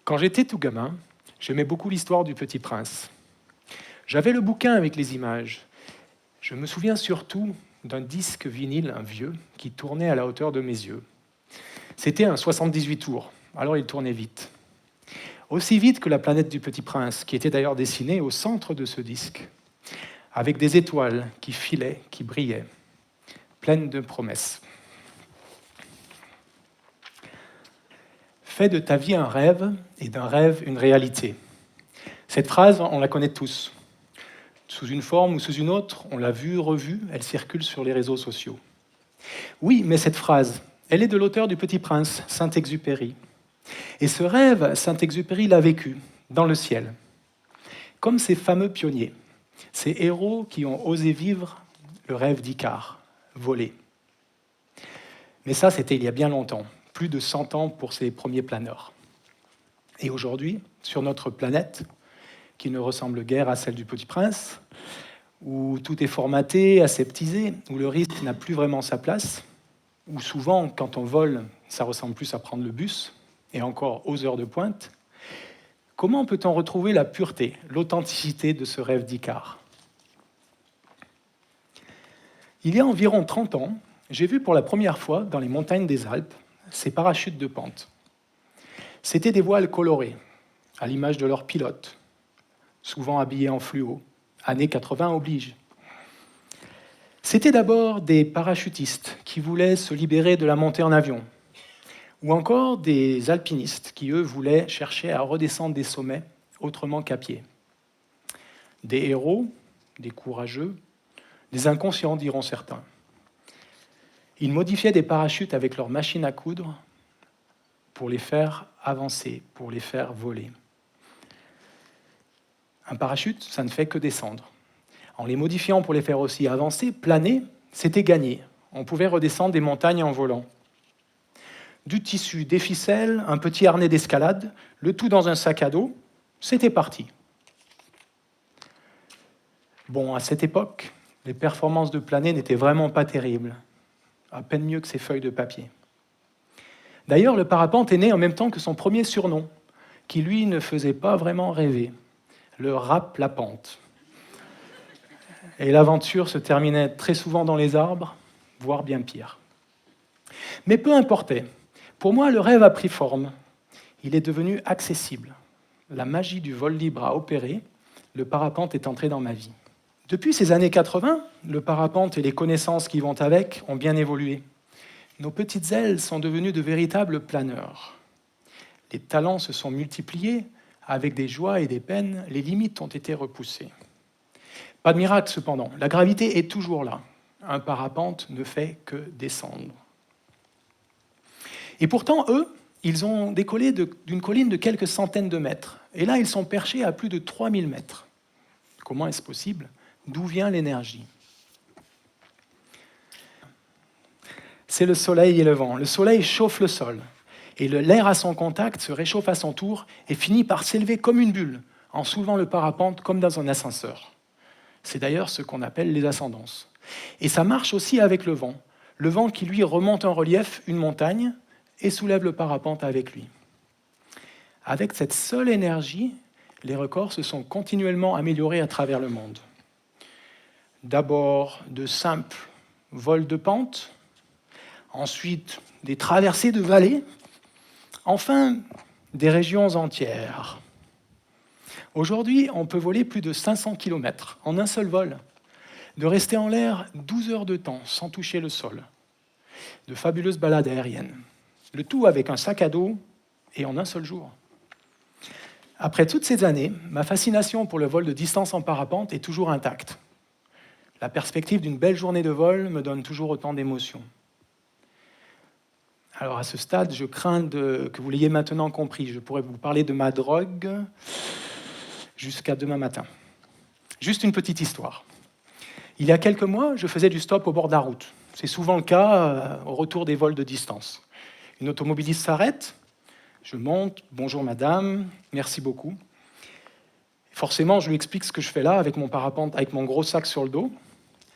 Quand j'étais tout gamin, j'aimais beaucoup l'histoire du Petit Prince. J'avais le bouquin avec les images. Je me souviens surtout d'un disque vinyle, un vieux, qui tournait à la hauteur de mes yeux. C'était un 78 tours, alors il tournait vite. Aussi vite que la planète du Petit Prince, qui était d'ailleurs dessinée au centre de ce disque, avec des étoiles qui filaient, qui brillaient, pleines de promesses. Fais de ta vie un rêve et d'un rêve une réalité. Cette phrase, on la connaît tous. Sous une forme ou sous une autre, on l'a vue, revue, elle circule sur les réseaux sociaux. Oui, mais cette phrase, elle est de l'auteur du Petit Prince, Saint-Exupéry. Et ce rêve, Saint-Exupéry l'a vécu, dans le ciel. Comme ces fameux pionniers, ces héros qui ont osé vivre le rêve d'Icare, voler. Mais ça, c'était il y a bien longtemps, plus de 100 ans pour ces premiers planeurs. Et aujourd'hui, sur notre planète, qui ne ressemble guère à celle du Petit Prince, où tout est formaté, aseptisé, où le risque n'a plus vraiment sa place, où souvent, quand on vole, ça ressemble plus à prendre le bus, et encore aux heures de pointe, comment peut-on retrouver la pureté, l'authenticité de ce rêve d'Icare ? Il y a environ 30 ans, j'ai vu pour la première fois, dans les montagnes des Alpes, ces parachutes de pente. C'étaient des voiles colorées, à l'image de leurs pilotes, souvent habillés en fluo. Années 80 oblige. C'étaient d'abord des parachutistes qui voulaient se libérer de la montée en avion, ou encore des alpinistes qui, eux, voulaient chercher à redescendre des sommets autrement qu'à pied. Des héros, des courageux, des inconscients, diront certains. Ils modifiaient des parachutes avec leurs machines à coudre pour les faire avancer, pour les faire voler. Un parachute, ça ne fait que descendre. En les modifiant pour les faire aussi avancer, planer, c'était gagné. On pouvait redescendre des montagnes en volant. Du tissu, des ficelles, un petit harnais d'escalade, le tout dans un sac à dos, c'était parti. Bon, à cette époque, les performances de planer n'étaient vraiment pas terribles, à peine mieux que ces feuilles de papier. D'ailleurs, le parapente est né en même temps que son premier surnom, qui lui ne faisait pas vraiment rêver, le rap-la-pente. Et l'aventure se terminait très souvent dans les arbres, voire bien pire. Mais peu importait. Pour moi, le rêve a pris forme. Il est devenu accessible. La magie du vol libre a opéré. Le parapente est entré dans ma vie. Depuis ces années 80, le parapente et les connaissances qui vont avec ont bien évolué. Nos petites ailes sont devenues de véritables planeurs. Les talents se sont multipliés. Avec des joies et des peines, les limites ont été repoussées. Pas de miracle cependant, la gravité est toujours là. Un parapente ne fait que descendre. Et pourtant, eux, ils ont décollé d'une colline de quelques centaines de mètres. Et là, ils sont perchés à plus de 3000 mètres. Comment est-ce possible ? D'où vient l'énergie ? C'est le soleil et le vent. Le soleil chauffe le sol. Et l'air à son contact se réchauffe à son tour et finit par s'élever comme une bulle, en soulevant le parapente comme dans un ascenseur. C'est d'ailleurs ce qu'on appelle les ascendances. Et ça marche aussi avec le vent qui lui remonte en relief une montagne et soulève le parapente avec lui. Avec cette seule énergie, les records se sont continuellement améliorés à travers le monde. D'abord de simples vols de pente, ensuite des traversées de vallées, enfin des régions entières. Aujourd'hui, on peut voler plus de 500 km en un seul vol, de rester en l'air 12 heures de temps sans toucher le sol, de fabuleuses balades aériennes, le tout avec un sac à dos et en un seul jour. Après toutes ces années, ma fascination pour le vol de distance en parapente est toujours intacte. La perspective d'une belle journée de vol me donne toujours autant d'émotions. Alors à ce stade, je crains que vous l'ayez maintenant compris. Je pourrais vous parler de ma drogue jusqu'à demain matin. Juste une petite histoire. Il y a quelques mois, je faisais du stop au bord de la route. C'est souvent le cas au retour des vols de distance. Une automobiliste s'arrête, je monte, bonjour madame, merci beaucoup. Forcément, je lui explique ce que je fais là avec mon parapente, avec mon gros sac sur le dos.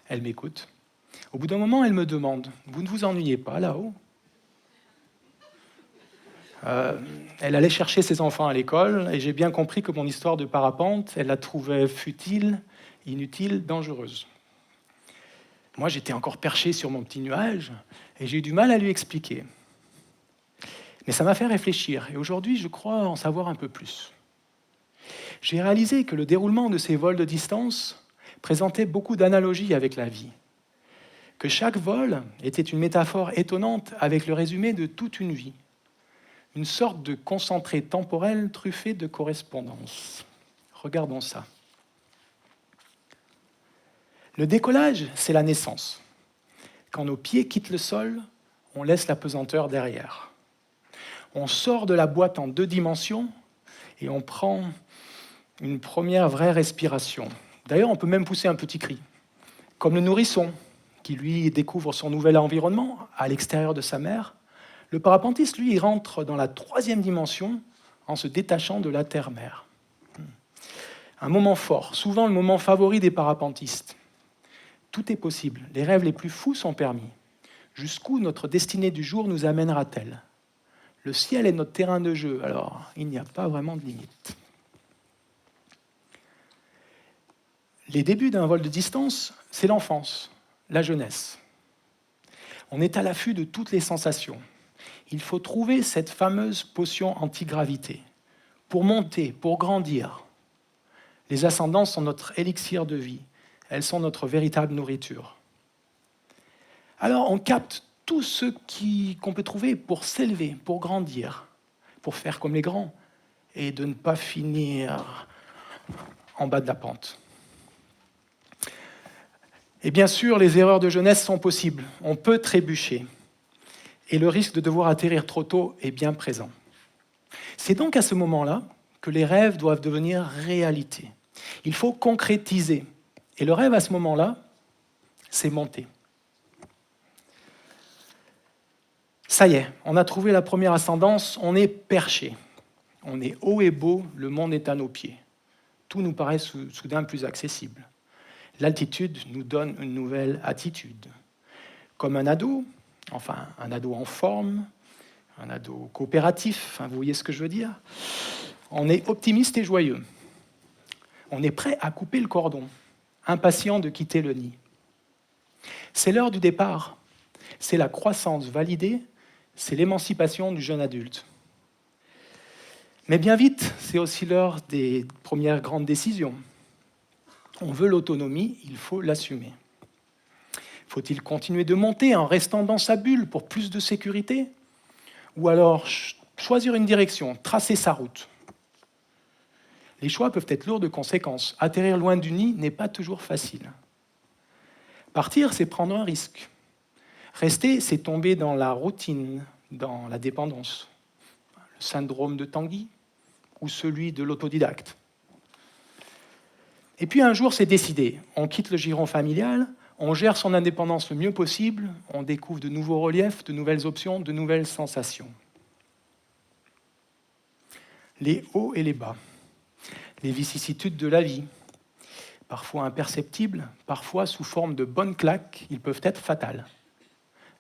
Elle m'écoute. Au bout d'un moment, elle me demande, vous ne vous ennuyez pas là-haut ? Elle allait chercher ses enfants à l'école et j'ai bien compris que mon histoire de parapente, elle la trouvait futile, inutile, dangereuse. Moi, j'étais encore perché sur mon petit nuage et j'ai eu du mal à lui expliquer. Mais ça m'a fait réfléchir et aujourd'hui, je crois en savoir un peu plus. J'ai réalisé que le déroulement de ces vols de distance présentait beaucoup d'analogies avec la vie, que chaque vol était une métaphore étonnante avec le résumé de toute une vie, une sorte de concentré temporel truffé de correspondances. Regardons ça. Le décollage, c'est la naissance. Quand nos pieds quittent le sol, on laisse la pesanteur derrière. On sort de la boîte en 2 dimensions et on prend une première vraie respiration. D'ailleurs, on peut même pousser un petit cri, comme le nourrisson qui, lui, découvre son nouvel environnement à l'extérieur de sa mère. Le parapentiste, lui, il rentre dans la 3e dimension en se détachant de la terre-mère. Un moment fort, souvent le moment favori des parapentistes. Tout est possible, les rêves les plus fous sont permis. Jusqu'où notre destinée du jour nous amènera-t-elle ? Le ciel est notre terrain de jeu, alors il n'y a pas vraiment de limite. Les débuts d'un vol de distance, c'est l'enfance, la jeunesse. On est à l'affût de toutes les sensations. Il faut trouver cette fameuse potion anti-gravité pour monter, pour grandir. Les ascendances sont notre élixir de vie. Elles sont notre véritable nourriture. Alors on capte tout ce qu'on peut trouver pour s'élever, pour grandir, pour faire comme les grands et de ne pas finir en bas de la pente. Et bien sûr, les erreurs de jeunesse sont possibles. On peut trébucher. Et le risque de devoir atterrir trop tôt est bien présent. C'est donc à ce moment-là que les rêves doivent devenir réalité. Il faut concrétiser. Et le rêve, à ce moment-là, c'est monter. Ça y est, on a trouvé la première ascendance, on est perché. On est haut et beau, le monde est à nos pieds. Tout nous paraît soudain plus accessible. L'altitude nous donne une nouvelle attitude. Comme un ado, enfin un ado en forme, un ado coopératif, vous voyez ce que je veux dire ? On est optimiste et joyeux. On est prêt à couper le cordon, impatient de quitter le nid. C'est l'heure du départ, c'est la croissance validée, c'est l'émancipation du jeune adulte. Mais bien vite, c'est aussi l'heure des premières grandes décisions. On veut l'autonomie, il faut l'assumer. Faut-il continuer de monter en restant dans sa bulle pour plus de sécurité ? Ou alors choisir une direction, tracer sa route ? Les choix peuvent être lourds de conséquences. Atterrir loin du nid n'est pas toujours facile. Partir, c'est prendre un risque. Rester, c'est tomber dans la routine, dans la dépendance. Le syndrome de Tanguy ou celui de l'autodidacte. Et puis un jour, c'est décidé. On quitte le giron familial, on gère son indépendance le mieux possible, on découvre de nouveaux reliefs, de nouvelles options, de nouvelles sensations. Les hauts et les bas, les vicissitudes de la vie, parfois imperceptibles, parfois sous forme de bonnes claques, ils peuvent être fatals.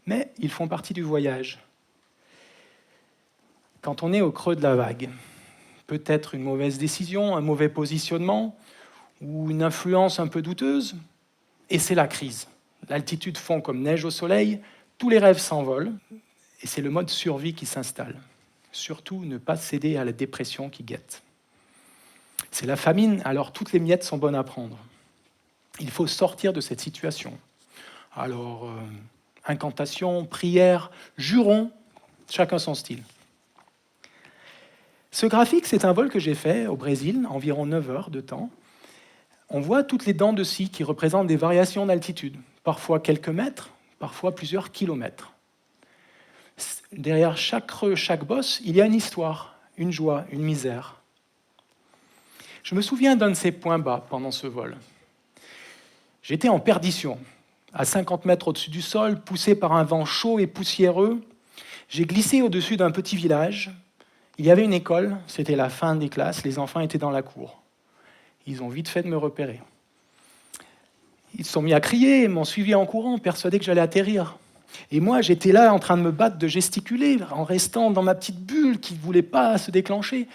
Mais ils font partie du voyage. Quand on est au creux de la vague, peut-être une mauvaise décision, un mauvais positionnement, ou une influence un peu douteuse, et c'est la crise. L'altitude fond comme neige au soleil, tous les rêves s'envolent, et c'est le mode survie qui s'installe. Surtout, ne pas céder à la dépression qui guette. C'est la famine, alors toutes les miettes sont bonnes à prendre. Il faut sortir de cette situation. Alors, incantation, prière, jurons, chacun son style. Ce graphique, c'est un vol que j'ai fait au Brésil, environ 9 heures de temps. On voit toutes les dents de scie qui représentent des variations d'altitude, parfois quelques mètres, parfois plusieurs kilomètres. Derrière chaque creux, chaque bosse, il y a une histoire, une joie, une misère. Je me souviens d'un de ces points bas pendant ce vol. J'étais en perdition, à 50 mètres au-dessus du sol, poussé par un vent chaud et poussiéreux. J'ai glissé au-dessus d'un petit village. Il y avait une école, c'était la fin des classes, les enfants étaient dans la cour. Ils ont vite fait de me repérer. Ils se sont mis à crier, m'ont suivi en courant, persuadés que j'allais atterrir. Et moi, j'étais là en train de me battre, de gesticuler, en restant dans ma petite bulle qui ne voulait pas se déclencher.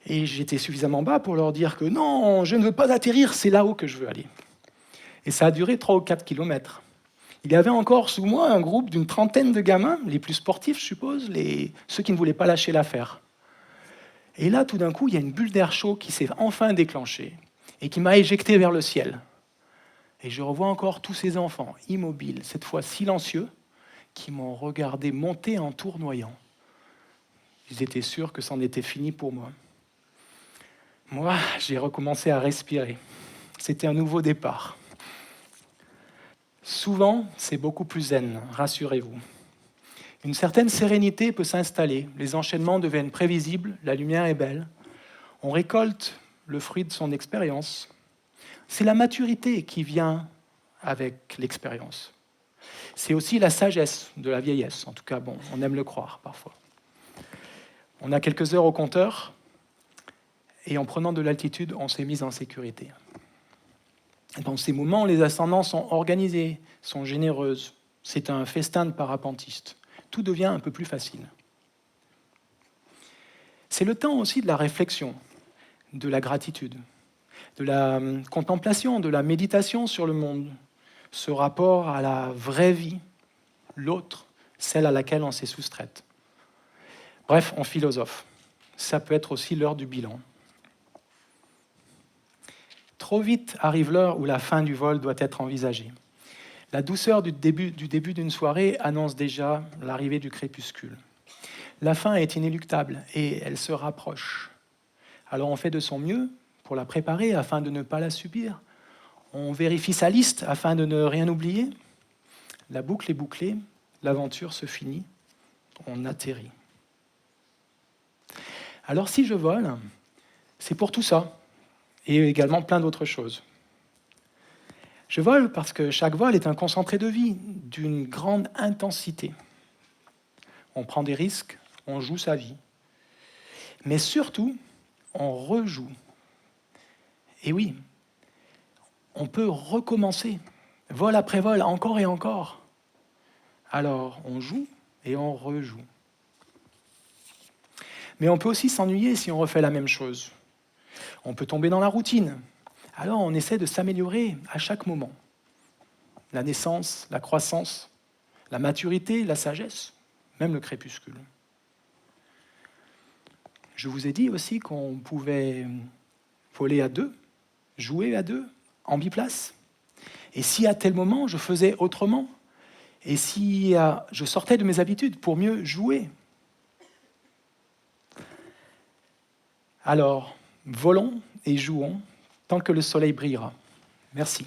Et j'étais suffisamment bas pour leur dire que non, je ne veux pas atterrir, c'est là-haut que je veux aller. Et ça a duré 3 ou 4 kilomètres. Il y avait encore sous moi un groupe d'une trentaine de gamins, les plus sportifs, je suppose, ceux qui ne voulaient pas lâcher l'affaire. Et là, tout d'un coup, il y a une bulle d'air chaud qui s'est enfin déclenchée et qui m'a éjecté vers le ciel. Et je revois encore tous ces enfants, immobiles, cette fois silencieux, qui m'ont regardé monter en tournoyant. Ils étaient sûrs que c'en était fini pour moi. Moi, j'ai recommencé à respirer. C'était un nouveau départ. Souvent, c'est beaucoup plus zen, rassurez-vous. Une certaine sérénité peut s'installer, les enchaînements deviennent prévisibles, la lumière est belle. On récolte le fruit de son expérience. C'est la maturité qui vient avec l'expérience. C'est aussi la sagesse de la vieillesse, en tout cas, bon, on aime le croire parfois. On a quelques heures au compteur, et en prenant de l'altitude, on s'est mis en sécurité. Dans ces moments, les ascendances sont organisées, sont généreuses. C'est un festin de parapentistes. Tout devient un peu plus facile. C'est le temps aussi de la réflexion, de la gratitude, de la contemplation, de la méditation sur le monde, ce rapport à la vraie vie, l'autre, celle à laquelle on s'est soustraite. Bref, on philosophe. Ça peut être aussi l'heure du bilan. Trop vite arrive l'heure où la fin du vol doit être envisagée. La douceur du début d'une soirée annonce déjà l'arrivée du crépuscule. La fin est inéluctable et elle se rapproche. Alors on fait de son mieux pour la préparer afin de ne pas la subir. On vérifie sa liste afin de ne rien oublier. La boucle est bouclée, l'aventure se finit, on atterrit. Alors si je vole, c'est pour tout ça, et également plein d'autres choses. Je vole parce que chaque vol est un concentré de vie, d'une grande intensité. On prend des risques, on joue sa vie. Mais surtout, on rejoue. Et oui, on peut recommencer, vol après vol, encore et encore. Alors, on joue et on rejoue. Mais on peut aussi s'ennuyer si on refait la même chose. On peut tomber dans la routine. Alors, on essaie de s'améliorer à chaque moment. La naissance, la croissance, la maturité, la sagesse, même le crépuscule. Je vous ai dit aussi qu'on pouvait voler à deux, jouer à deux, en biplace. Et si à tel moment, je faisais autrement, et si je sortais de mes habitudes pour mieux jouer. Alors, volons et jouons tant que le soleil brillera. Merci.